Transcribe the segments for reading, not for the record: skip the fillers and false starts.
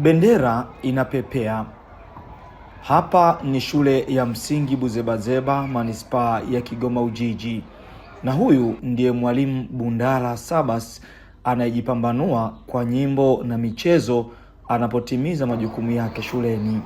Bendera inapepea. Hapa ni shule ya msingi Buzebazeba, manispaa ya Kigoma Ujiji. Na huyu ndiye mwalimu Bundala Sabas anayejipambanua kwa nyimbo na michezo anapotimiza majukumu yake shuleni.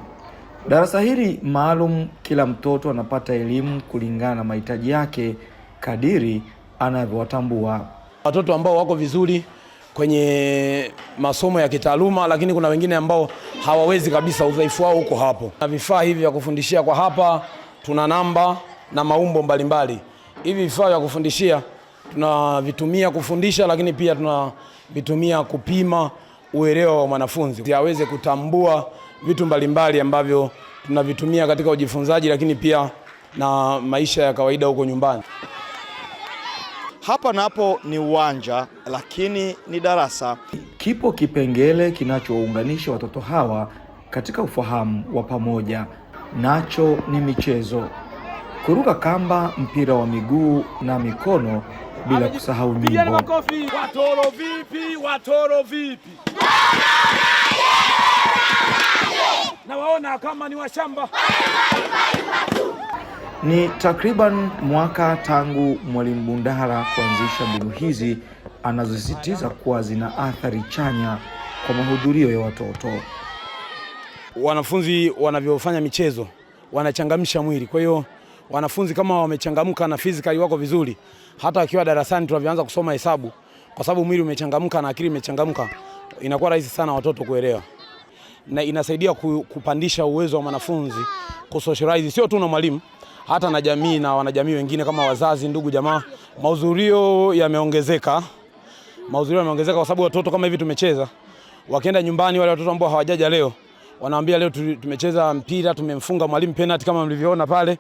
Darasa hili maalum, kila mtoto anapata elimu kulingana na mahitaji yake kadiri anavyowatambua. Watoto ambao wako vizuri kwenye masomo ya kitaaluma, lakini kuna wengine ambao hawawezi kabisa, udhaifu wao huko hapo. Na vifaa hivi vya kufundishia kwa hapa tuna namba na maumbo mbalimbali. Hivi vifaa vya kufundishia tunavitumia kufundisha, lakini pia tunavitumia kupima uelewa wa mwanafunzi aweze kutambua vitu mbalimbali ambavyo tunavitumia katika ujifunzaji, lakini pia na maisha ya kawaida huko nyumbani. Hapa napo ni uwanja, lakini ni darasa. Kipo kipengele kinachounganisha watoto hawa katika ufahamu wa pamoja, nacho ni michezo: kuruka kamba, mpira wa miguu na mikono, bila kusahau nyimbo. Watoro vipi? Watoro vipi? Na waona kama ni washamba. Ni takriban mwaka tangu mwalimu Bundala kuanzisha mbinu hizi anazosisitiza kuwa zina athari chanya kwa mahudhurio ya watoto. Wanafunzi wanavyofanya michezo wanachangamsha mwili. Kwa hiyo wanafunzi kama wamechangamka na physically wako vizuri, hata wakiwa darasani tunavyoanza kusoma hesabu, kwa sababu mwili umechangamka na akili imechangamka, inakuwa rahisi sana watoto kuelewa. Na inasaidia kupandisha uwezo wa mwanafunzi kusocialize, sio tu na mwalimu, hata na jamii na wanajamii wengine kama wazazi, ndugu, jamaa. Mahudhurio yameongezeka. Kwa sababu watoto kama hivi tumecheza, wakienda nyumbani, wale watoto ambao hawajaja leo wanaambia leo tumecheza mpira, tumemfunga mwalimu penalty kama mlivyoona pale.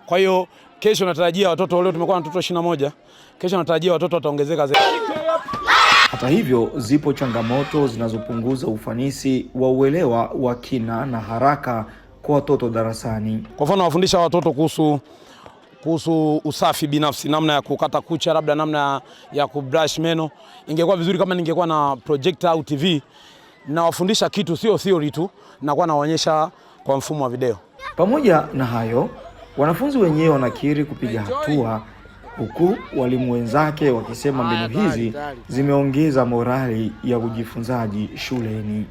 Kwa hiyo kesho natarajia watoto, leo tumekuwa na watoto 21, kesho natarajia watoto wataongezeka zaidi. Hata hivyo, zipo changamoto zinazopunguza ufanisi wa uelewa wa kina na haraka kwa watoto darasani. Kwa mfano, wafundisha watoto kuhusu usafi binafsi, namna ya kukata kucha, labda namna ya kubrush meno. Ingekuwa vizuri kama ningekuwa na projector au TV na wafundisha kitu, sio theory tu, na kwa naonyesha kwa mfumo wa video. Pamoja na hayo, wanafunzi wenyewe wanakiri kupiga hatua, huku walimu wenzake wakisema mbinu hizi zimeongeza morali ya ujifunzaji shuleni.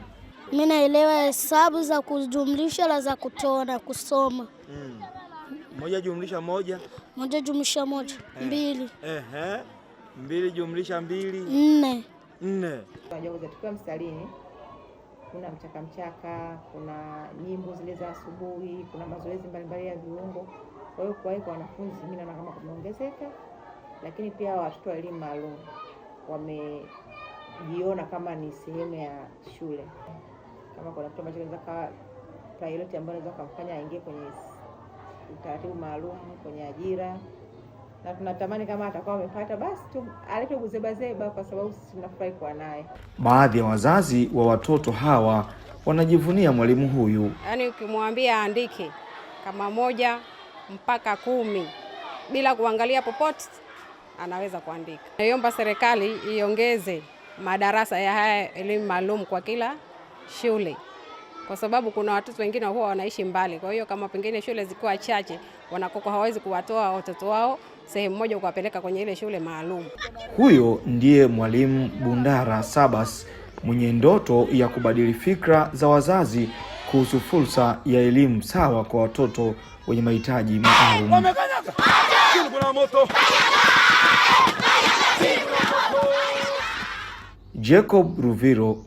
Mimi naelewa hesabu za kujumlisha na za kutoa na kusoma. Moja jumlisha moja. Moja jumlisha moja. 2. 2 jumlisha 2. 4. 4. Tukiwa msalini, kuna mchaka, kuna nyimbo zile za asubuhi, kuna mazoezi mbalimbali ya viungo. Kwa hiyo kwa wanafunzi mimi naona kama kumeongezeka, lakini pia watoto wa elimu maalum wamejiona kama ni sehemu ya shule. Kama kuna kitu ambacho kinaweza priority ambayo inaweza kumfanya aingie kwenye utaratibu maalum, kwenye ajira, na tunatamani kama atakuwa amepata basi tu aletwe Buzebazeba, kwa sababu sisi tunafurahi kwa naye. Baadhi ya wazazi wa watoto hawa wanajivunia mwalimu huyu. Yaani ukimwambia aandike kama 1 mpaka 10 bila kuangalia popote anaweza kuandika. Naomba serikali iongeze madarasa ya haya elimu maalum kwa kila shule, kwa sababu kuna watoto wengine huwa wanaishi mbali. Kwa hiyo kama pengine shule zikuwa chache, wanakoko hawezi kuwatoa watoto wao sehemu moja kuwapeleka kwenye ile shule maalum. Huyo ndiye mwalimu Bundala Sabas, mwenye ndoto ya kubadili fikra za wazazi kuhusu fursa ya elimu sawa kwa watoto wenye mahitaji maalum. Jacob Ruviro,